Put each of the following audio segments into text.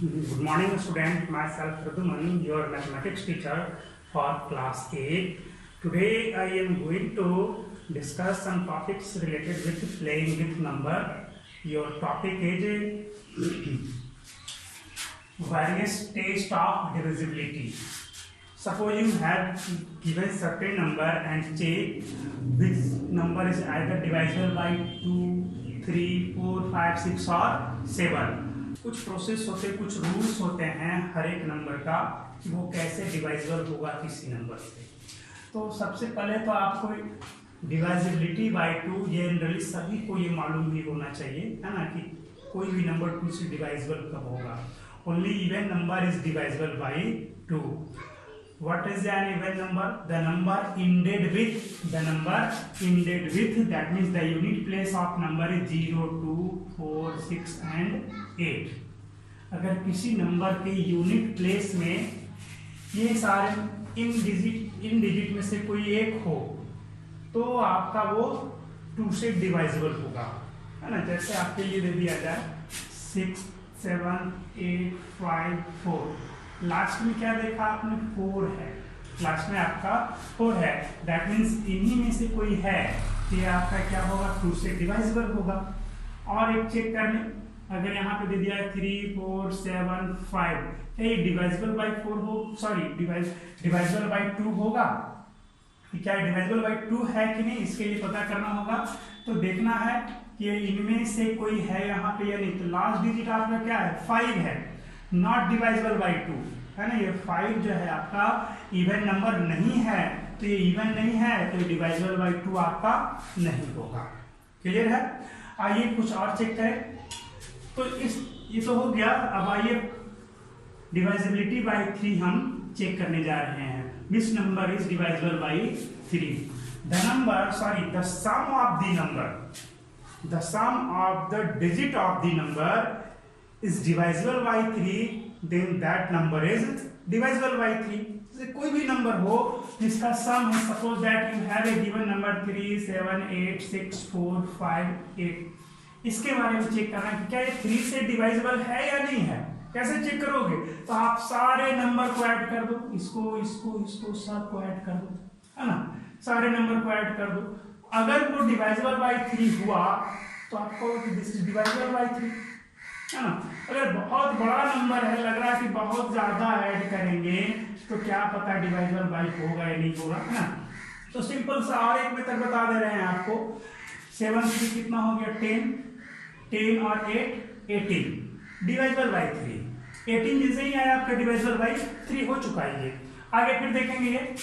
Good morning, student. Myself Praduman, your mathematics teacher for class 8. Today I am going to discuss some topics related with playing with number. Your topic is various taste of divisibility. Suppose you have given certain number and check which number is either divisible by 2, 3, 4, 5, 6 or 7. कुछ process होते, कुछ rules होते हैं हर एक number का कि वो कैसे डिवाइजिबल होगा किसी नंबर से। तो सबसे पहले तो आपको डिवाइजिबिलिटी बाय 2 जनरली सभी को ये मालूम ही होना चाहिए, है ना, कि कोई भी नंबर 2 से डिवाइजिबल कब होगा। Only even number is divisible by 2। What is an even number? The number ended with, that means the unit place of number is 0, 2, 4, 6 and 8. अगर किसी नंबर के यूनिट प्लेस में ये सारे इन डिजिट में से कोई एक हो तो आपका वो 2 से डिवाइजिबल होगा, है ना। जैसे आपके लिए दे दिया जाए 6, 7, 8, 5, 4। लास्ट में क्या देखा आपने? 4 है। लास्ट में आपका 4 है। दैट मीन्स इन्हीं में से कोई है तो ये आपका क्या होगा? 2 से डिवाइजिबल होगा। और एक चेक कर लें, अगर यहाँ पे दे दिया है 3, 4, 7, 5, क्या ये डिवाइजिबल बाय 4 हो? सॉरी, डिवाइजिबल बाय 2 होगा? क्या डिवाइजिबल बाय 2 है कि नहीं, इसके लिए पता करना होगा। तो देखना है कि इनमें से कोई है यहाँ पे या नहीं। तो लास्ट डिजिट आपका क्या है? 5 है, नॉट डिवाइजिबल बाय 2, है ना। ये 5 जो है आपका इवन नंबर नहीं है, तो ये इवन नहीं है तो ये डिवाइजिबल बाय 2 आपका नहीं होगा। क्लियर है? आइए कुछ और चेक करें। तो ये तो हो गया। अब आइए डिवाइजिबिलिटी बाय 3 हम चेक करने जा रहे हैं। Which number is divisible by 3? The sum of the number, the sum of the digit of the number is divisible by 3, then that number is divisible by 3. कोई भी नंबर हो जिसका सम है, suppose that you have a given number 3, 7, 8, 6, 4, 5, 8। इसके बारे में check करना कि क्या ये 3 से डिवाइजिबल है या नहीं है। कैसे चेक करोगे? तो आप सारे नंबर को ऐड कर दो, इसको सब को ऐड कर दो, है ना। सारे नंबर को ऐड कर दो। अगर वो डिवाइजिबल बाय 3 हुआ तो आपको दिस इज डिवाइजिबल बाय 3, है ना। अगर बहुत बड़ा नंबर है, लग रहा है कि बहुत ज्यादा ऐड करेंगे तो क्या पता डिवाइजिबल बाय होगा या नहीं होगा, है ना। तो सिंपल सा और एक मेथड बता दे रहे हैं आपको। 7 3 कितना हो गया? 10 और 8 18, डिवाइजिबल बाय 3। 18 जैसे ही आया आपका डिवाइजिबल बाय 3 हो चुका है ये। आगे फिर देखेंगे ये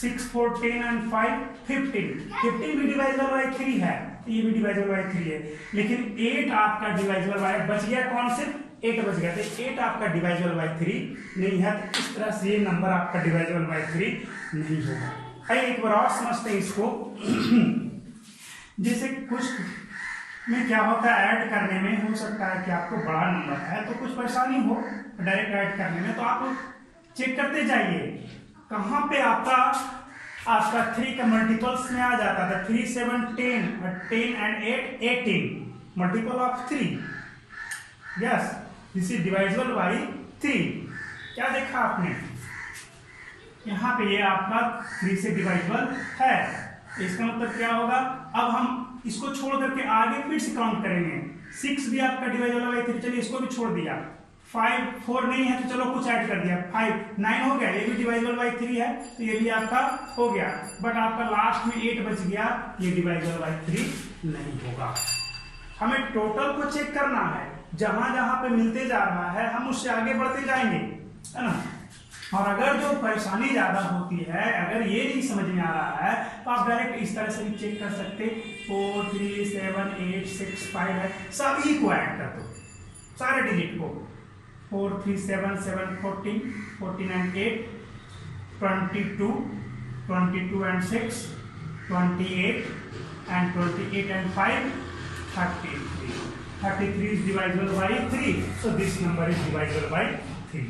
6, 4, 10 एंड 5 15 भी डिवाइजिबल बाय 3 है, ये भी डिवाइजिबल बाय 3 है। लेकिन 8 आपका डिवाइजिबल बाय बच गया। कौन से? 8 बच गया। तो 8 आपका डिवाइजिबल बाय 3 नहीं है, तो इस तरह से ये नंबर आपका डिवाइजिबल बाय 3 नहीं होगा। आइए एक बार और समझते हैं इसको। जैसे कुछ में क्या होता है, ऐड करने में हो सकता है कि आपको बड़ा नंबर है तो कुछ परेशानी हो डायरेक्ट ऐड करने में, तो आप चेक करते जाइए कहाँ पे आपका 3 का मल्टीपल्स में आ जाता था। 3, 7, 10 और 10 and 8 18, multiple of 3। Yes, this is divisible by 3। क्या देखा आपने? यहाँ पे ये आपका 3 से डिवाइजिबल है। इसका मतलब क्या होगा? अब हम इसको छोड़ करके आगे फिर से काउंट करेंगे। 6 भी आपका डिवाइजिबल बाय 3, चलिए इसको भी छोड़ दिया। 5, 4 नहीं है तो चलो कुछ ऐड कर दिया, 5, 9 हो गया, ये भी डिवाइजिबल बाय 3 है तो ये भी आपका हो गया। बट आपका लास्ट में 8 बच गया, ये डिवाइजिबल बाय 3 नहीं होगा। हमें टोटल को चेक करना है, जहां जहां पे मिलते जा रहा है हम उससे आगे बढ़ते जाएंगे, है ना। और अगर जो परेशानी ज्यादा होती है, अगर ये नहीं समझ में आ रहा है तो आप डायरेक्ट इस तरह से भी चेक कर सकते। 4, 3, 7, 8, 6, 5 है, सभी को ऐड कर दो, सारे डिजिट को। 4, 3, 7, 7, 14, 14 and 8, 22, 22 and 6, 28 and 28 and 5, 33. 33 is divisible by 3, so this number is divisible by 3.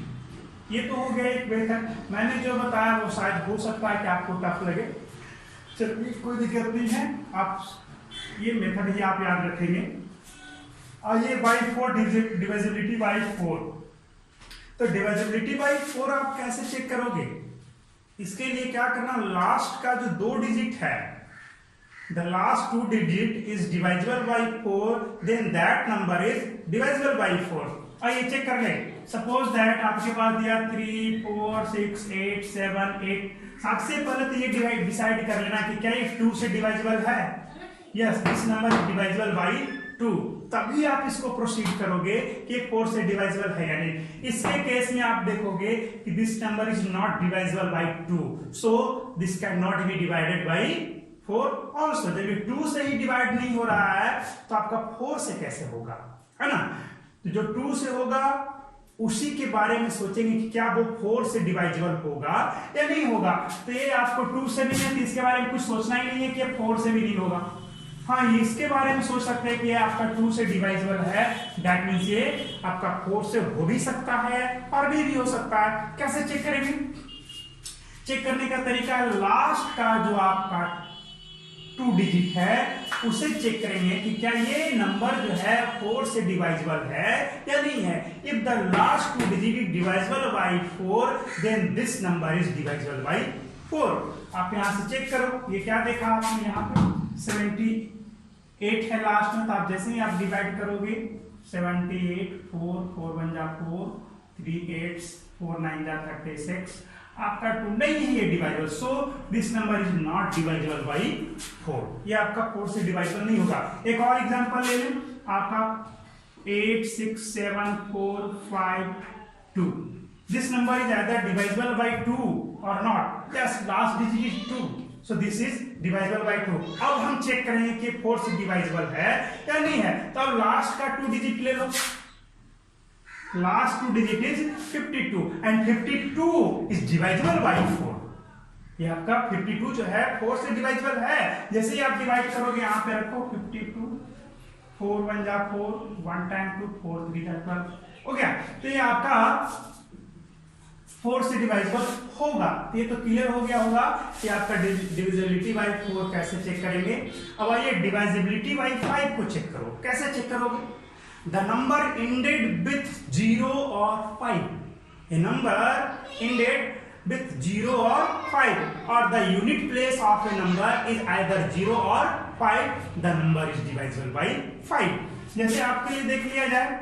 ये तो हो गया एक मेथड। मैंने जो बताया वो शायद हो सकता है कि आपको टफ लगे, चलिए कोई दिक्कत नहीं है, आप ये मेथड ही आप याद रखेंगे। आइए बाई 4 डिविजिबिलिटी बाई 4। तो डिवाइजिबिलिटी बाई 4 आप कैसे चेक करोगे? इसके लिए क्या करना, लास्ट का जो 2 डिजिट है, the last 2 digit is divisible by 4, then that number is divisible by 4. आइए चेक कर ले। सपोज दैट आपके पास दिया 3 4 6 8 7 8। सबसे पहले तो ये डिसाइड कर लेना कि क्या ये 2 से डिवाइजिबल है। Yes, this number is divisible by 2, तभी आप इसको प्रोसीड करोगे कि 4 से डिवाइजिबल है या नहीं। इसके केस में आप देखोगे कि this number is not divisible by 2, so this can not be divided by 4 also. जब ये 2 से ही डिवाइड नहीं हो रहा है तो आपका 4 से कैसे होगा, है ना। तो जो 2 से होगा उसी के बारे में सोचेंगे कि क्या वो 4 से डिवाइजिबल होगा या नहीं होगा। तो ये आपको 2 से भी नहीं, इसके बारे में कुछ सोचना ही नहीं है कि ये 4 से भी नहीं होगा। हाँ, इसके बारे में सोच सकते हैं कि ये आपका 2 से डिवाइजिबल है, दैट मीन्स ये आपका 4 से हो भी सकता है और भी हो सकता है। कैसे चेक करेंगे? चेक करने का तरीका है, लास्ट का जो आपका 2 डिजिट है उसे चेक करेंगे कि क्या ये नंबर जो है 4 से डिवाइजिबल है या नहीं है। If the last 2 digit is divisible by 4, then this number is divisible by 4। आप यहां से चेक करो, ये क्या देखा आपने यहाँ पे 78 है लास्ट में, तो आप जैसे ही आप डिवाइड करोगे 78 4 4 1 जा 4 3 8 4 9 जा 36, आपका 2 नहीं है ये divisible, so this number is not divisible by 4। ये आपका 4 से डिवाइजिबल नहीं होगा। एक और एग्जांपल ले लें, आपका 8 6 7 4 5 2। This number is either divisible by 2 और not. Yes, last digit is 2, so this is divisible by 2। अब हम चेक करेंगे कि 4 से डिवाइजिबल है या नहीं है। तो अब लास्ट का 2 डिजिट ले लो, last 2 digit is 52 and 52 is divisible by 4। ये आपका 52 जो है 4 से डिवाइजिबल है। जैसे ही आप डिवाइड करोगे यहाँ पे रखो 52 4 1 जा 4 1 टाइम 2 4 3 जा 12 हो गया। तो ये आपका 4 से डिवाइजिबल होगा। तो ये तो क्लियर हो गया होगा कि आपका डिविजिबिलिटी बाय 4 कैसे चेक करेंगे। अब आइए डिवाइजिबिलिटी बाय 5 को चेक करो। कैसे चेक करोगे? The number ended with 0 or 5. A number ended with 0 or 5, or the unit place of a number is either 0 or 5. The number is divisible by 5. जैसे आपके लिए देख लिया जाए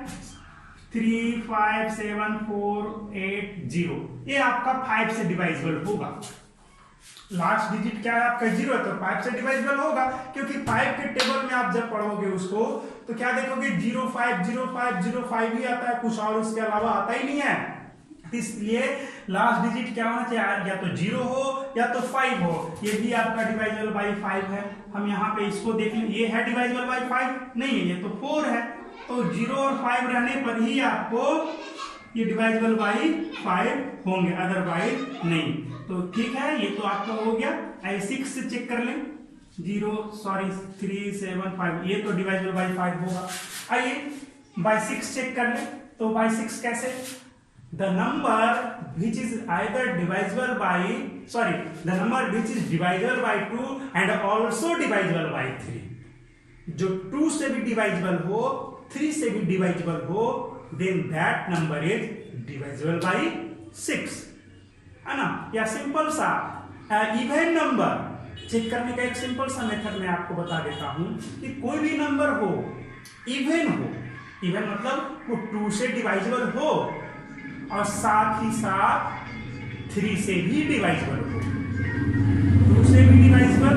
3 5 7 4 8 0, ये आपका 5 से डिवाइजिबल होगा। लास्ट डिजिट क्या है आपका 0 है, तो 5 से डिवाइजिबल होगा, क्योंकि 5 के टेबल में आप जब पढ़ोगे उसको तो क्या देखोगे 0 5 0 5 0 5 ही आता है, कुछ और उसके अलावा आता ही नहीं है। इसलिए लास्ट डिजिट क्या होना चाहिए, या तो 0 हो या तो 5 हो। ये भी आपका डिवाइजिबल बाई 5 है। हम यहाँ पे इसको देख लें, ये है डिवाइजिबल बाई 5 नहीं है, ये तो 4 है। तो 0 और 5 रहने पर ही आपको ये डिवाइजिबल बाई 5 होंगे, अदरवाइज नहीं। तो ठीक है, ये तो आपका हो गया। आई 6 से चेक कर लें, 3 7 5, ये तो डिवाइजिबल बाई 5 होगा। आइए बाई 6 चेक कर लें, तो बाई 6 कैसे? The number which is either divisible by the number which is divisible by 2 and also divisible by 3। जो 2 से भी डिवाइजिबल हो, 3 से भी डिवाइजिबल हो, then that number is divisible by 6, है ना। या सिंपल सा इवन नंबर चेक करने का एक सिंपल सा मेथड मैं आपको बता देता हूं कि कोई भी नंबर हो, इवन मतलब वो 2 से डिवाइजिबल हो और साथ ही साथ 3 से भी डिवाइजिबल हो। 2 से भी डिवाइजिबल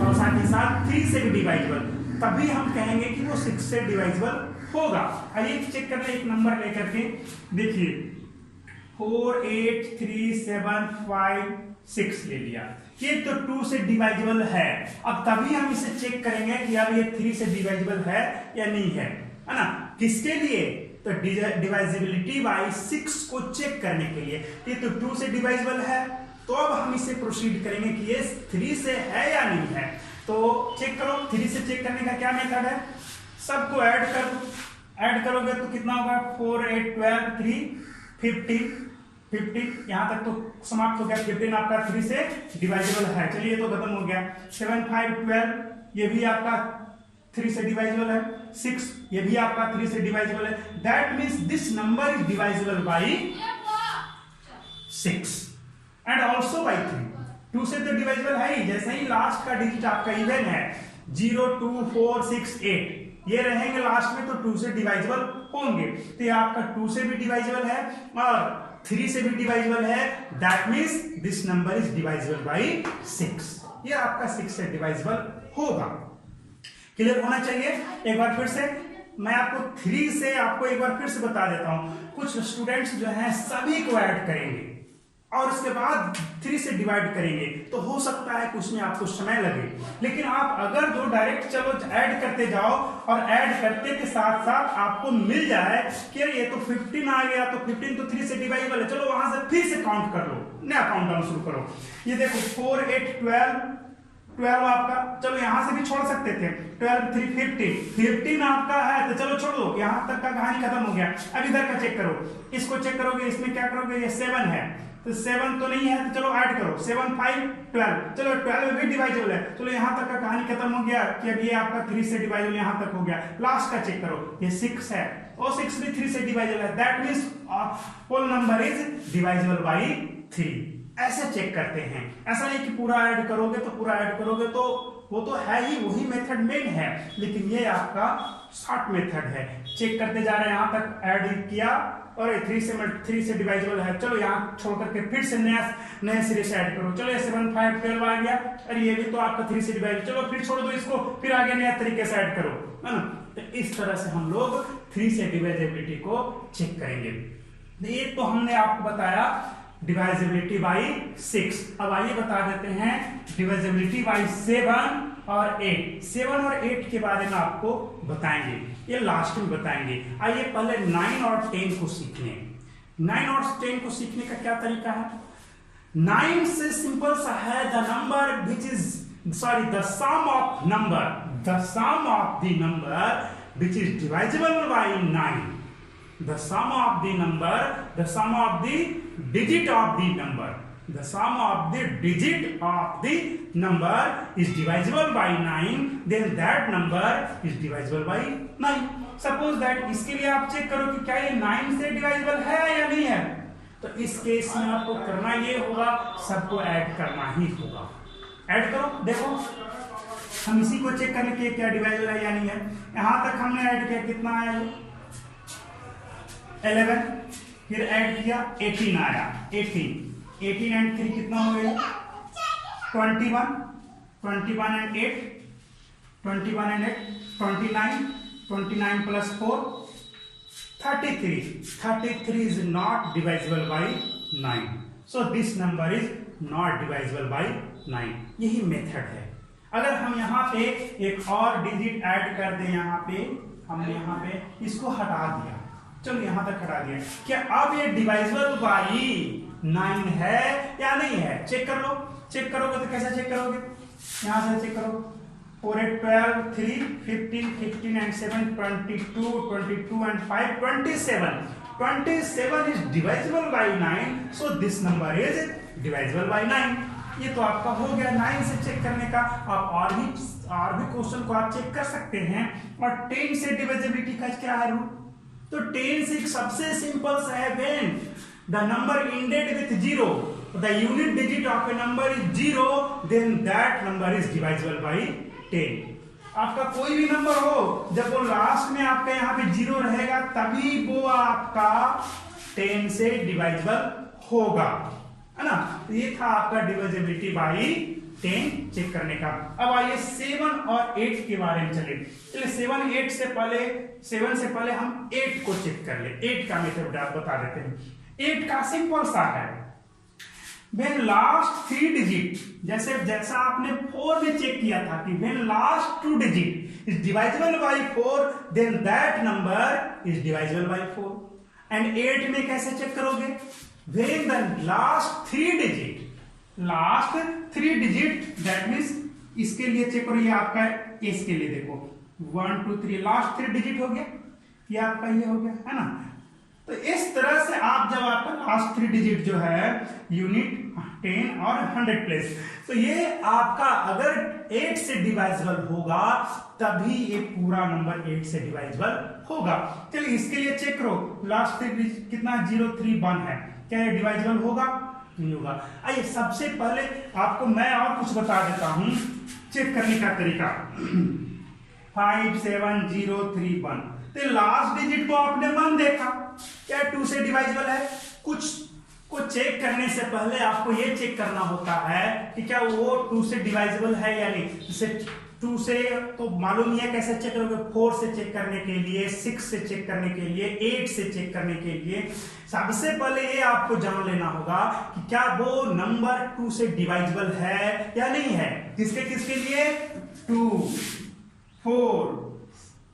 और साथ ही साथ 3 से भी डिवाइजिबल, तभी हम कहेंगे कि वो 6 से डिवाइजिबल होगा। आइए चेक करते हैं, एक नंबर लेकर के देखिए 4 8 3 7 5 6 ले लिया, ये तो 2 से डिवाइजिबल है। अब तभी हम इसे चेक करेंगे कि यार ये 3 से डिवाइजिबल है या नहीं है ना। किसके लिए? तो डिवाइजिबिलिटी बाय 6 को चेक करने के लिए। ये तो 2 से डिवाइजिबल है, तो अब हम इसे प्रोसीड करेंगे कि ये 3 से है या नहीं है। तो चेक करो, 3 से चेक करने का क्या मेथड है, सबको ऐड करोगे तो कितना होगा 4 8 12 3 15 यहां तक तो समाप्त हो गया। 15 आपका 3 से डिवाइजिबल है, चलिए ये तो खत्म हो गया। 7 5 12 ये भी आपका 3 से डिवाइजिबल है। 6 ये भी आपका 3 से डिवाइजिबल है। That means this number is divisible by 6 and also by 3। 2 से तो डिवाइजेबल है ही, जैसे ही लास्ट का डिजिट आपका इवन है 0, 2, 4, 6, 8 ये रहेंगे लास्ट में तो 2 से डिवाइजेबल होंगे। तो ये आपका 2 से भी डिवाइजेबल है और 3 से भी डिवाइजेबल है। That means this number is divisible by 6। ये आपका 6 से डिवाइजेबल होगा। क्लियर होना चाहिए। एक बार फिर से मैं आपको 3 से आपको एक बार फिर से बता देता हूं। कुछ स्टूडेंट्स जो हैं सभी को ऐड करेंगे और उसके बाद 3 से डिवाइड करेंगे, तो हो सकता है कि उसमें आपको समय लगे। लेकिन आप अगर जो डायरेक्ट चलो ऐड करते जाओ और ऐड करते के साथ साथ आपको मिल जाए कि ये तो 15 आ गया, तो 15 तो 3 से डिवाइडेबल है, चलो वहां से फिर से काउंट कर लो, नया काउंट डाउन शुरू करो। ये देखो 4, 8, 12 आपका, चलो यहां से भी छोड़ सकते थे। 12, 3, 15 आपका है तो चलो छोड़ दो, यहां तक का कहानी खत्म हो गया। अब इधर का चेक करो, इसको चेक करोगे, इसमें क्या करोगे, ये 7 है तो 7 तो नहीं है तो चलो ऐड करो, 7, 5, 12, चलो 12 भी डिवाइजेबल है, चलो यहां तक का कहानी खत्म हो गया कि अब ये आपका 3 से डिवाइजेबल यहां तक हो गया। लास्ट का चेक करो, ये 6 है और 6 भी 3 से डिवाइजेबल है। That means whole number is divisible by 3। ऐसे चेक करते हैं, ऐसा नहीं कि पूरा ऐड करोगे तो पूरा ऐड करोगे तो वो तो है ही, वही मेथड मेन है, लेकिन ये आपका शॉर्ट मेथड है। चेक करते जा रहे हैं, यहां तक ऐड किया और 3 से डिवाइजेबल है, चलो यहाँ छोड़ करके फिर से नए सिरे से ऐड करो। चलो 7, 5, 12 आ गया, अरे ये भी तो आपका 3 से डिवाइड, चलो फिर छोड़ दो इसको, फिर आगे नया तरीके से ऐड करो, है ना। तो इस तरह से हम लोग 3 से डिवाइजेबिलिटी को चेक करेंगे। ये तो हमने आपको बताया डिवाइजेबिलिटी बाई 6। अब आइए बता देते हैं डिवाइजेबिलिटी बाई 7 और 8। 7 और 8 के बारे में आपको बताएंगे, ये लास्ट में बताएंगे। आइए पहले 9 और 10 को सीखने। 9 और 10 को सीखने का क्या तरीका है? 9 से सिंपल सा है the number which is the sum of number, the sum of the number which is divisible by 9। The sum of the number, the sum of the digit of the number, the sum of the digit of the number is divisible by 9, then that number is divisible by 9. Suppose that इसके लिए आप check करो कि क्या ये 9 से divisible है या नहीं है। तो इस केस में आपको करना ये होगा, सबको ऐड करना ही होगा। ऐड करो, देखो हम इसी को चेक करने के क्या डिवाइजेबल है या नहीं है। यहां तक हमने ऐड किया, कितना आया 11, फिर ऐड किया 18 आया, 18 एंड 3 कितना हो गया 21, 21 and 8, 21 and 8 29, 29 plus 4 33 is not divisible by 9, so this number is not divisible by 9। यही मेथड है। अगर हम यहाँ पे एक और डिजिट ऐड कर दें, यहाँ पे हमने यहाँ पे इसको हटा दिया, चलो यहां तक हटा दिया, क्या अब ये डिवाइजेबल बाई 9 है या नहीं है? चेक कर लो। चेक करोगे तो कैसे चेक करोगे? यहां से चेक करो, 4, 8, 12, 3, 15, 15 and 7, 22, 22 and 5, 27. 27 is divisible by 9, so this number is divisible by 9। ये तो आपका हो गया 9 से चेक करने का। आप और भी क्वेश्चन को आप चेक कर सकते हैं। और 10 से डिविजिबिलिटी का क्या है रूल? तो 10 से सबसे सिंपल सा है, when the number ended with 0, the unit digit of a number is 0, then that number is divisible by 10। आपका कोई भी नंबर हो, जब वो लास्ट में आपका यहाँ पे 0 रहेगा तभी वो आपका 10 से डिवाइजेबल होगा, है ना। तो ये था आपका डिविजिबिलिटी बाय 10 चेक करने का। अब आइए 7 और 8 के बारे में चलिए। 7 से पहले हम 8 को चेक कर ले। 8 का मेथड बता देते हैं। 8 का सिंपल सा है, व्हेन लास्ट 3 डिजिट, जैसा आपने 4 में चेक किया था कि when last 2 digit is divisible by 4, then that number is divisible by 4। And 8 में कैसे चेक करोगे? When the last 3 digit, that means इसके लिए चेक करो, ये आपका इसके लिए देखो 1 2 3 लास्ट 3 डिजिट हो गया, ये आपका ये हो गया, है ना। तो इस तरह से आप जब आपका लास्ट 3 डिजिट जो है यूनिट 10 और 100 प्लेस, तो ये आपका अगर 8 से डिवाइजेबल होगा तभी ये पूरा नंबर 8 से डिवाइजेबल होगा। चलिए इसके लिए चेक करो, लास्ट कितना 031 है, क्या ये डिवाइजेबल होगा? नहीं होगा। आइए सबसे पहले आपको मैं और कुछ बता देता हूं चेक करने का तरीका। 57031, तो लास्ट डिजिट को आपने 1 देखा, क्या 2 से डिवाइजेबल है? कुछ को चेक करने से पहले आपको ये चेक करना होता है कि क्या वो 2 से डिवाइजेबल है या नहीं। जैसे 2 से तो मालूम नहीं है, कैसे चेक करोगे? 4 से चेक करने के लिए, 6 से चेक करने के लिए, 8 से चेक करने के लिए सबसे पहले ये आपको जान लेना होगा कि क्या वो नंबर 2 से डिवाइजेबल है या नहीं है। किसके किसके लिए? 2, 4,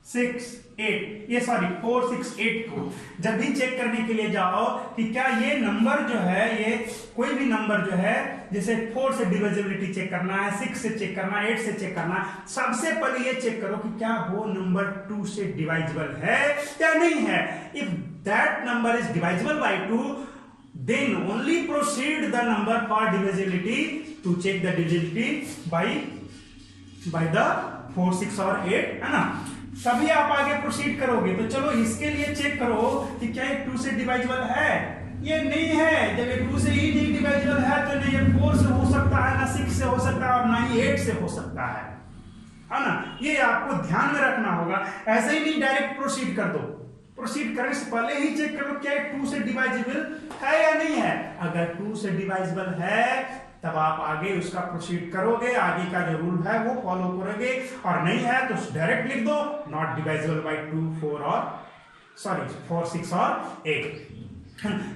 6, 8, ये सॉरी 4, 6, 8 को जब भी चेक करने के लिए जाओ कि क्या ये नंबर जो है, ये कोई भी नंबर जो है, जैसे 4 से डिविजिबिलिटी चेक करना है, 6 से चेक करना है, 8 से चेक करना है, सबसे पहले ये चेक करो कि क्या वो नंबर 2 से डिवाइजेबल है या नहीं है। If that number is divisible by 2, then only proceed the number for divisibility to check the divisibility by the 4, 6 और 8, है ना। तभी आप आगे प्रोसीड करोगे। तो चलो इसके लिए चेक करो कि क्या ये 2 से डिवाइजेबल है। ये नहीं है, जब ये 2 से ही नहीं डिवाइजेबल है तो नहीं ये 4 से हो सकता है, ना 6 से हो सकता है और ना ही 8 से हो सकता है ना। ये आपको ध्यान में रखना होगा। ऐसे ही नहीं डायरेक्ट प्रोसीड कर दो, प्रोसीड करने से पहले ही चेक करो क्या 2 से डिवाइजेबल है या नहीं है। अगर 2 से डिवाइजेबल है तब आप आगे उसका प्रोसीड करोगे, आगे का जो रूल है वो फॉलो करोगे, और नहीं है तो डायरेक्ट लिख दो नॉट डिवाइजेबल बाय 2, 4, 6 और 8।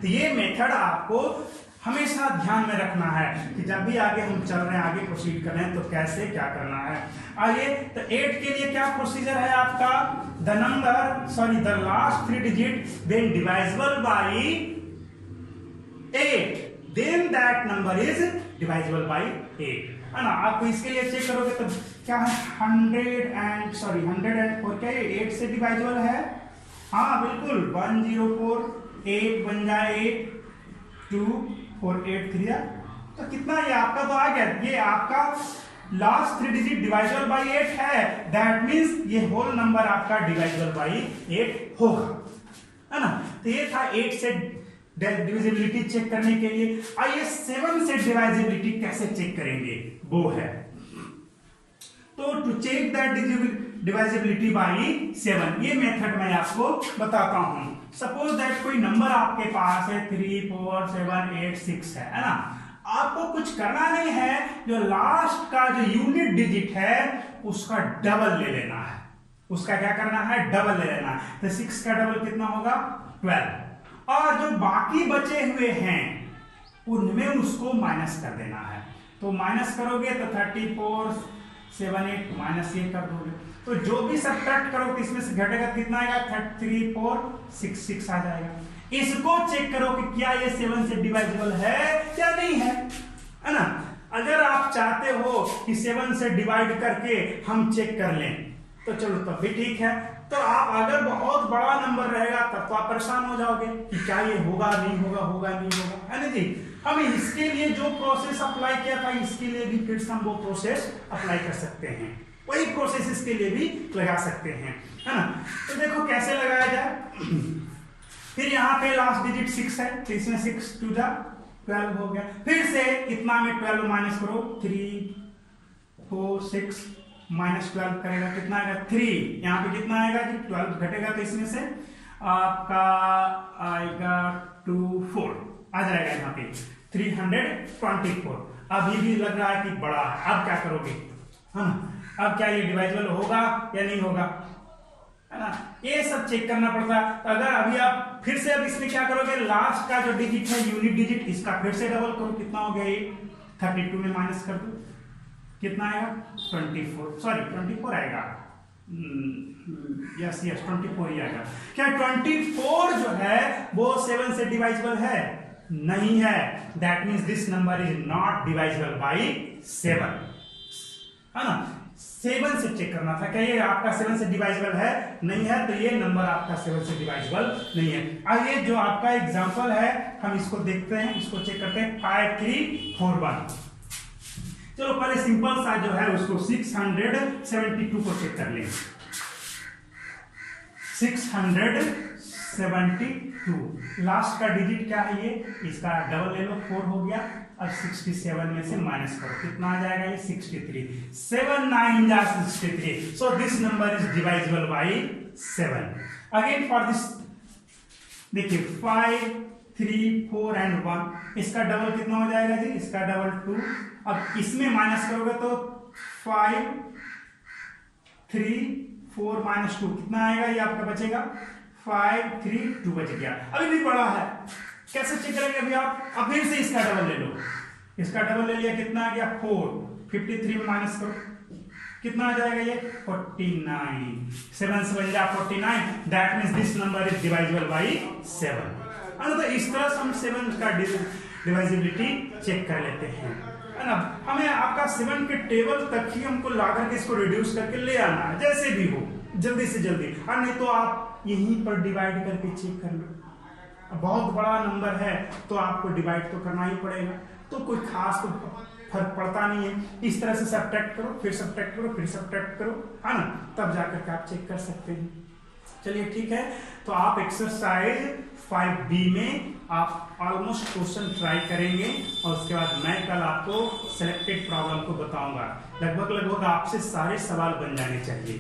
तो ये मेथड आपको हमेशा ध्यान में रखना है कि जब भी आगे हम चल रहे हैं, आगे प्रोसीड कर रहे हैं तो कैसे क्या करना है। आइए तो 8 के लिए क्या प्रोसीजर है आपका? The last 3 digit then divisible by 8, then that number is divisible by 8, है ना। आपको इसके लिए चेक करोगे तो क्या है 104, क्या ये 8 से डिवाइजेबल है? हाँ बिल्कुल, 104, 8 बन जाए 8, 2, 4, 8, 3, तो कितना ये आपका तो आ गया। ये आपका लास्ट 3 डिजिट डिवाइजेबल बाय 8 है, दैट मींस ये होल नंबर आपका डिवाइजेबल बाय 8 होगा, है ना। तो ये था 8 से डिविजिबिलिटी चेक करने के लिए। आइए 7 से डिवाइजिबिलिटी कैसे चेक करेंगे वो है। तो टू चेक दैट डिवाइजिबिलिटी बाय 7, ये मेथड मैं आपको बताता हूं। सपोज दैट कोई नंबर आपके पास है 3, 4, 7, 8, 6 है ना। आपको कुछ करना नहीं है, जो लास्ट का जो यूनिट डिजिट है उसका डबल ले लेना है। उसका क्या करना है? डबल ले लेना है। तो 6 का डबल कितना होगा? 12, और जो बाकी बचे हुए हैं उनमें उसको माइनस कर देना है। तो माइनस करोगे तो 34, 7, 8 माइनस ये कर दोगे, तो जो भी सब्ट्रैक्ट करोगे इसमें से घटेगा कितना आएगा? 3, 4, 6 आ जाएगा। इसको चेक करो कि क्या ये 7 से डिवाइजेबल है या नहीं है ना। अगर आप चाहते हो कि 7 से डिवाइड करके हम चेक कर लें तो चलो तब भी ठीक है। तो आप अगर बहुत बड़ा नंबर रहेगा तब तो आप परेशान हो जाओगे कि क्या ये होगा नहीं होगा, होगा नहीं होगा, है ना जी। हम इसके लिए जो प्रोसेस अप्लाई किया था इसके लिए भी फिर से हम वो प्रोसेस अप्लाई कर सकते हैं, वही प्रोसेस इसके लिए भी लगा सकते हैं, है ना। तो देखो कैसे लगाया जाए। फिर यहाँ पे लास्ट डिजिट 6 है, तो इसमें 6 2 जा 12 हो गया। फिर से इतना में 12 माइनस करो, 3, 4, 6 माइनस 12 करेगा कितना आएगा? 3। यहाँ पे कितना आएगा कि 12 घटेगा तो इसमें से आपका आएगा 2, 4 आ जाएगा यहाँ पे 324। अभी भी लग रहा है कि बड़ा है। अब क्या करोगे? हाँ, अब क्या ये डिवाइजेबल होगा या नहीं होगा, है ना। ये सब चेक करना पड़ता है। तो अगर अभी आप फिर से अब इसमें क्या करोगे? लास्ट का जो डिजिट है यूनिट डिजिट, इसका फिर से डबल करो। कितना हो गया? 32 में माइनस कर दो, कितना आएगा? 24 आएगा। यस 24 ही आएगा। क्या 24 जो है वो 7 से डिवाइजेबल है? नहीं है। That means this number is not divisible by 7, है ना। 7 से चेक करना था, क्या ये आपका 7 से डिवाइजेबल है? नहीं है, तो ये नंबर आपका 7 से डिवाइजेबल नहीं है। आइए जो आपका एग्जांपल है हम इसको देखते हैं, इसको चेक करते हैं। 5341, चलो पहले सिंपल सा जो है उसको 672 को चेक कर लेंगे। 672। लास्ट का डिजिट क्या है ये, इसका डबल ले लो, 4 हो गया। अब 67 में से माइनस करो, कितना आ जाएगा ये 63। 7 9 जा 63, so this number is divisible by 7। Again for this देखिए 5 3 4 एंड 1, इसका डबल कितना हो जाएगा जी, इसका डबल 2। अब इसमें माइनस करोगे तो 5 3 4 माइनस 2 कितना आएगा, ये आपका बचेगा 5 3 2 बच गया। अभी भी बड़ा है, कैसे चेक करेंगे अभी आप, अब फिर से इसका डबल ले लो, इसका डबल ले लिया, कितना आ गया 4। 53 में माइनस करो, कितना आ जाएगा ये 49। 7 7 जा 49, that means this number is divisible by 7। तो इस तरह से हम 7 का डिवाइजिबिलिटी चेक कर लेते हैं, है ना। हमें आपका 7 के टेबल तक ही हमको ला करके इसको रिड्यूस करके ले आना है, जैसे भी हो जल्दी से जल्दी, और नहीं तो आप यहीं पर डिवाइड करके चेक कर लो। बहुत बड़ा नंबर है तो आपको डिवाइड तो करना ही पड़ेगा, तो कोई खास तो फर्क पड़ता नहीं है। इस तरह से सब्ट्रैक्ट करो, फिर सब्ट्रैक्ट करो, फिर सब्ट्रैक्ट करो, है ना, तब जाकर के आप चेक कर सकते हैं। चलिए ठीक है, तो आप एक्सरसाइज 5B में आप ऑलमोस्ट क्वेश्चन ट्राई करेंगे, और उसके बाद मैं कल आपको सिलेक्टेड प्रॉब्लम को बताऊंगा। लगभग आपसे सारे सवाल बन जाने चाहिए।